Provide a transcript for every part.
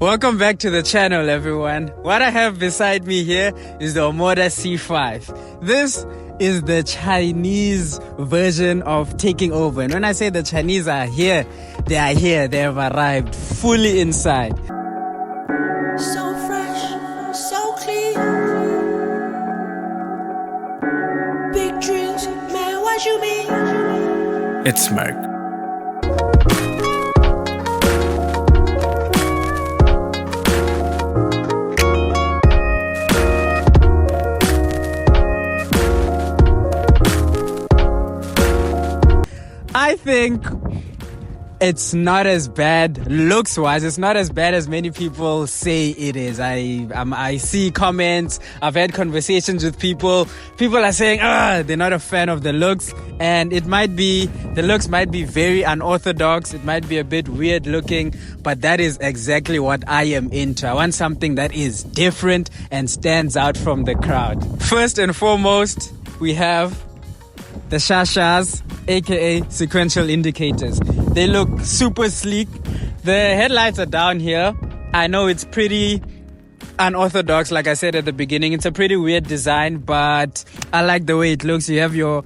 Welcome back to the channel, everyone. What I have beside me here is the Omoda C5. This is the Chinese version of taking over. And when I say the Chinese are here, they are here. They have arrived fully inside. So fresh, so clean. Big dreams, man, what you mean? It's Smirk. I think it's not as bad looks-wise. It's not as bad as many people say it is. I see comments. I've had conversations with people. People are saying, they're not a fan of the looks. And the looks might be very unorthodox. It might be a bit weird looking, but that is exactly what I am into. I want something that is different and stands out from the crowd. First and foremost, we have the shashas, aka sequential indicators. They look super sleek. The headlights are down here. I know it's pretty unorthodox, like I said at the beginning. It's a pretty weird design, but I like the way it looks. You have your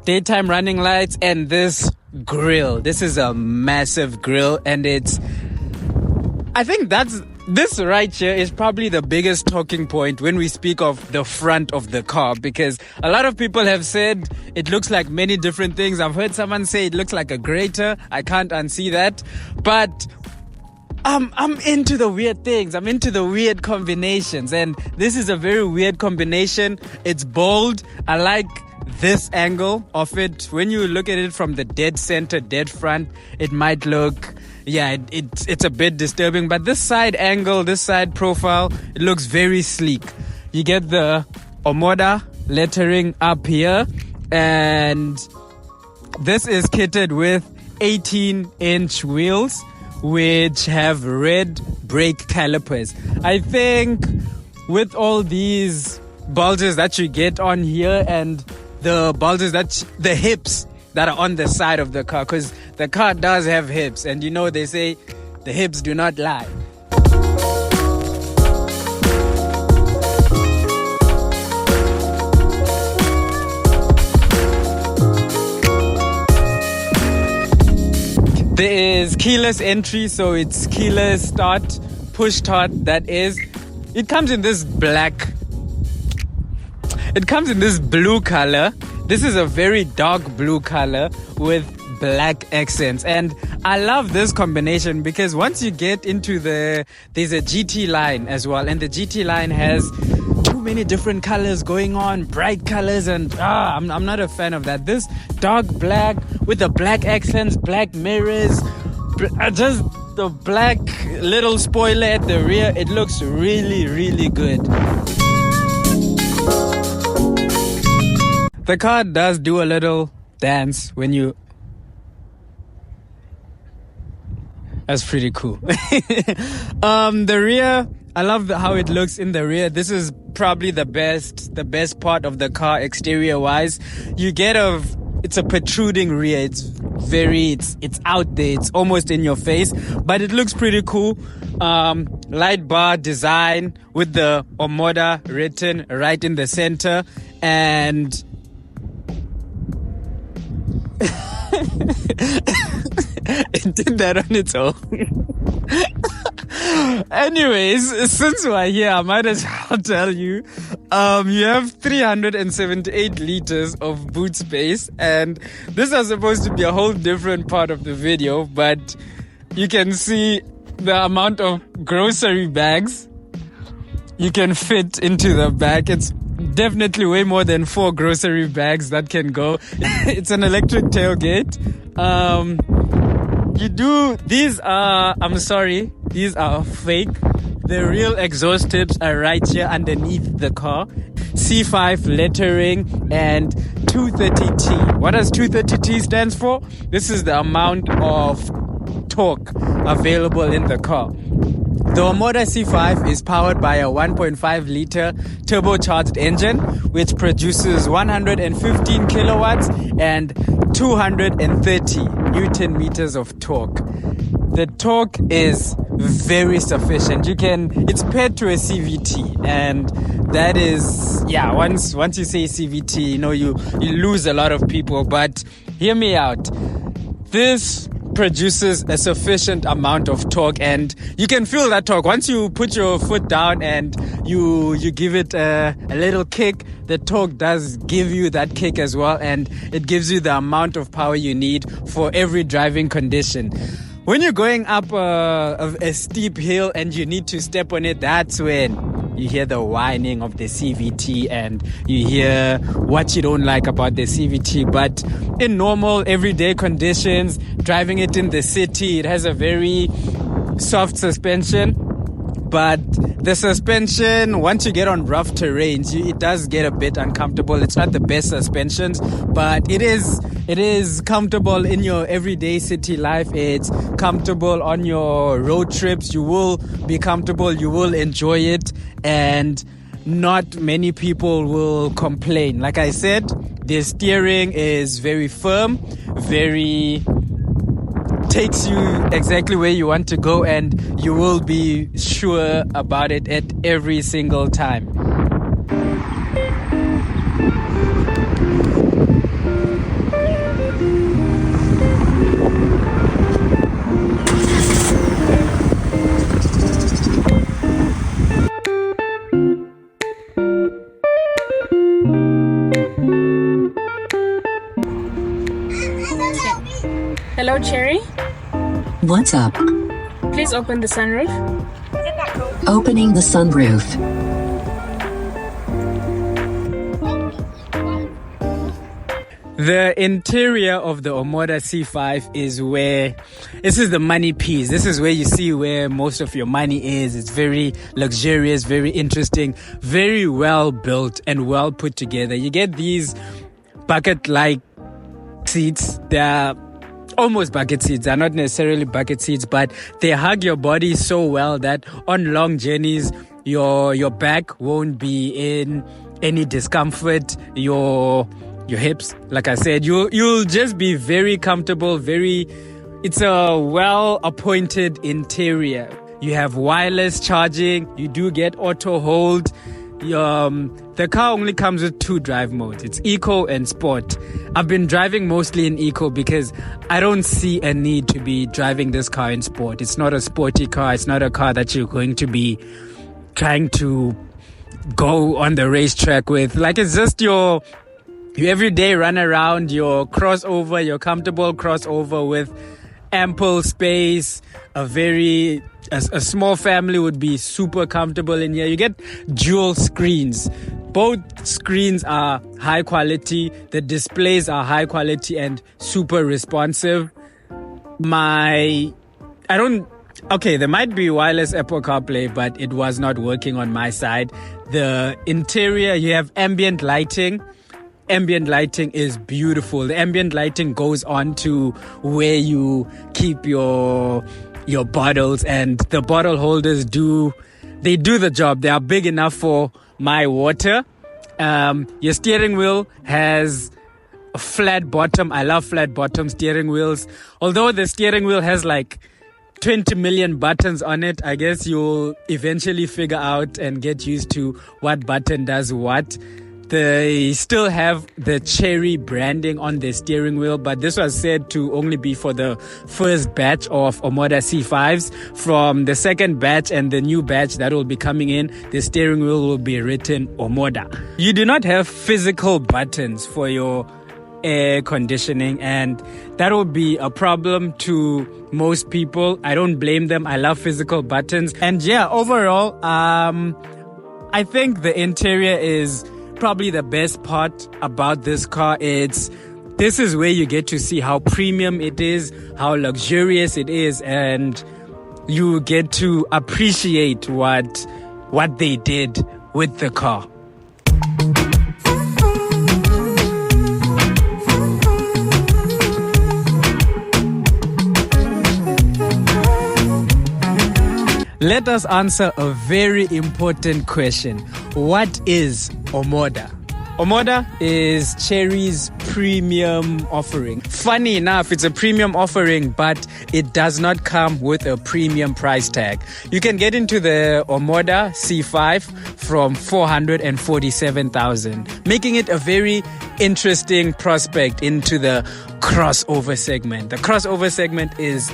daytime running lights and this grille. This is a massive grille, and I think this right here is probably the biggest talking point when we speak of the front of the car, because a lot of people have said it looks like many different things. I've heard someone say it looks like a grater. I can't unsee that, but I'm into the weird things. I'm into the weird combinations, and this is a very weird combination. It's bold. I like this angle of it. When you look at it from the dead center, dead front, it might look, it's a bit disturbing, but this side angle, this side profile, it looks very sleek. You get the Omoda lettering up here, and this is kitted with 18-inch wheels which have red brake calipers. I think with all these bulges that you get on here and the bulges the hips that are on the side of the car, because the car does have hips, and you know they say the hips do not lie. There is keyless entry, so it's keyless start, push start, that is. It comes in this blue color. This is a very dark blue color with black accents, and I love this combination because once you get into there's a GT line as well, and the GT line has too many different colors going on, bright colors, and I'm not a fan of that. This dark black with the black accents, black mirrors, just the black little spoiler at the rear, it looks really, really good. The car does do a little dance when you... That's pretty cool. The rear, I love how it looks in the rear. This is probably the best part of the car exterior wise. You get it's a protruding rear. It's out there. It's almost in your face, but it looks pretty cool. Light bar design with the Omoda written right in the center, and it did that on its own. Anyways, since we're here, I might as well tell you, you have 378 liters of boot space, and this is supposed to be a whole different part of the video, but you can see the amount of grocery bags you can fit into the back. It's definitely way more than 4 grocery bags that can go. It's an electric tailgate. These are fake. The real exhaust tips are right here underneath the car. C5 lettering and 230T. What does 230T stands for? This is the amount of torque available in the car. The Omoda C5 is powered by a 1.5 liter turbocharged engine, which produces 115 kilowatts and 230 Newton meters of torque. The torque is very sufficient. It's paired to a CVT, and that is, once you say CVT, you lose a lot of people. But hear me out. This produces a sufficient amount of torque, and you can feel that torque once you put your foot down and you give it a little kick. The torque does give you that kick as well, and it gives you the amount of power you need for every driving condition. When you're going up a steep hill and you need to step on it, that's when you hear the whining of the CVT and you hear what you don't like about the CVT. But in normal everyday conditions, driving it in the city, it has a very soft suspension. But the suspension, once you get on rough terrains, it does get a bit uncomfortable. It's not the best suspensions, but it is comfortable in your everyday city life. It's comfortable on your road trips. You will be comfortable. You will enjoy it. And not many people will complain. Like I said, the steering is very firm, takes you exactly where you want to go, and you will be sure about it at every single time. Hello, Cherry. What's up? Please open the sunroof. Opening the sunroof. The interior of the Omoda C5 this is the money piece. This is where you see where most of your money is. It's very luxurious, very interesting, very well built and well put together. You get these bucket-like seats. They're almost bucket seats. They're not necessarily bucket seats, but they hug your body so well that on long journeys, your back won't be in any discomfort. Your hips, like I said, you'll just be very comfortable. It's a well appointed interior. You have wireless charging. You do get auto hold. The car only comes with 2 drive modes. It's Eco and Sport. I've been driving mostly in Eco because I don't see a need to be driving this car in Sport. It's not a sporty car. It's not a car that you're going to be trying to go on the racetrack with. Like, it's just your everyday run around, your crossover, your comfortable crossover with ample space. A small family would be super comfortable in here. You get dual screens. Both screens are high quality. The displays are high quality and super responsive. There might be wireless Apple CarPlay, but it was not working on my side. The interior, you have ambient lighting. Ambient lighting is beautiful. The ambient lighting goes on to where you keep your bottles, and the bottle holders do the job. They are big enough for my water. Your steering wheel has a flat bottom. I love flat bottom steering wheels. Although the steering wheel has like 20 million buttons on it, I guess you'll eventually figure out and get used to what button does what. They still have the Cherry branding on the steering wheel, but this was said to only be for the first batch of Omoda C5s. From the second batch and the new batch that will be coming in, the steering wheel will be written Omoda. You do not have physical buttons for your air conditioning, and that will be a problem to most people. I don't blame them. I love physical buttons. And overall, I think the interior is probably the best part about this car. This is where you get to see how premium it is, how luxurious it is, and you get to appreciate what they did with the car. Let us answer a very important question. What is Omoda? Omoda is Cherry's premium offering. Funny enough, it's a premium offering, but it does not come with a premium price tag. You can get into the Omoda C5 from 447,000, making it a very interesting prospect into the crossover segment. The crossover segment is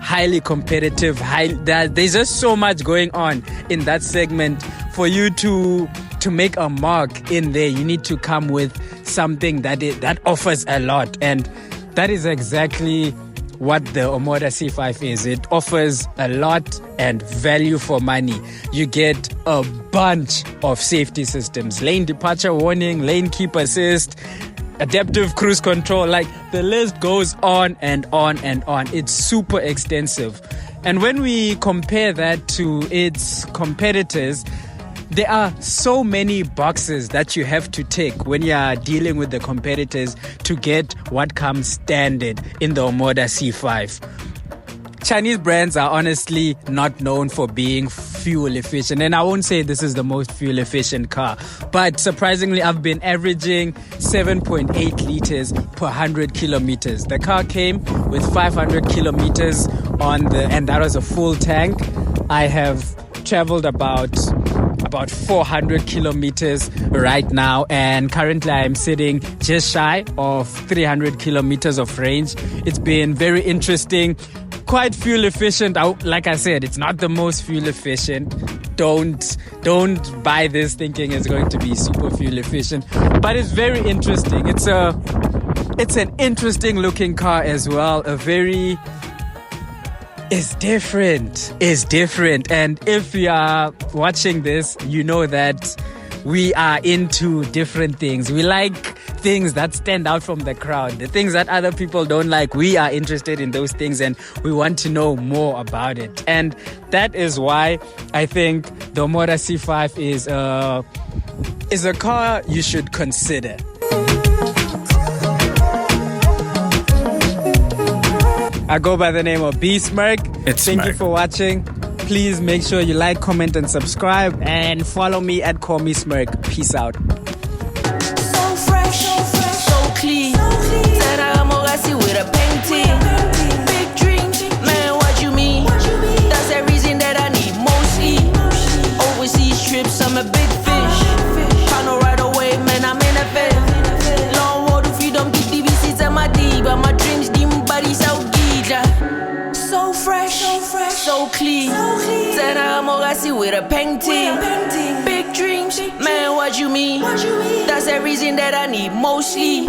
highly competitive. There's just so much going on in that segment. For you to make a mark in there, you need to come with something that offers a lot, and that is exactly what the Omoda C5 is. It offers a lot and value for money. You get a bunch of safety systems: lane departure warning, lane keep assist, adaptive cruise control. Like, the list goes on and on and on. It's super extensive. And when we compare that to its competitors, there are so many boxes that you have to tick when you are dealing with the competitors to get what comes standard in the Omoda C5. Chinese brands are honestly not known for being fuel efficient, and I won't say this is the most fuel efficient car, but surprisingly I've been averaging 7.8 liters per 100 kilometers. The car came with 500 kilometers and that was a full tank. I have traveled about 400 kilometers right now, and currently I am sitting just shy of 300 kilometers of range. It's been very interesting, quite fuel efficient. Like I said, it's not the most fuel efficient. Don't buy this thinking it's going to be super fuel efficient, but it's very interesting. It's an interesting looking car as well. It's different. And if you are watching this, you know that we are into different things. We like things that stand out from the crowd, the things that other people don't like. We are interested in those things, and we want to know more about it. And that is why I think the Omoda C5 is a car you should consider. I go by the name of B-Smirk. Thank you for watching. Please make sure you like, comment, and subscribe, and follow me at Call Me Smirk. Peace out. So fresh, so clean. Said I'm Omoda with a Peng Ting. Big dreams, man, what you mean? That's the reason that I need mostly overseas trips. I'm a big fish. Can't right away, man, I'm in a bed. Long road to freedom, deep DVCs and my D, but my dreams, demon bodies out. So fresh, so clean. Said I'm Omoda with a Peng Ting. Big dreams, man, what you mean? That's the reason that I need mostly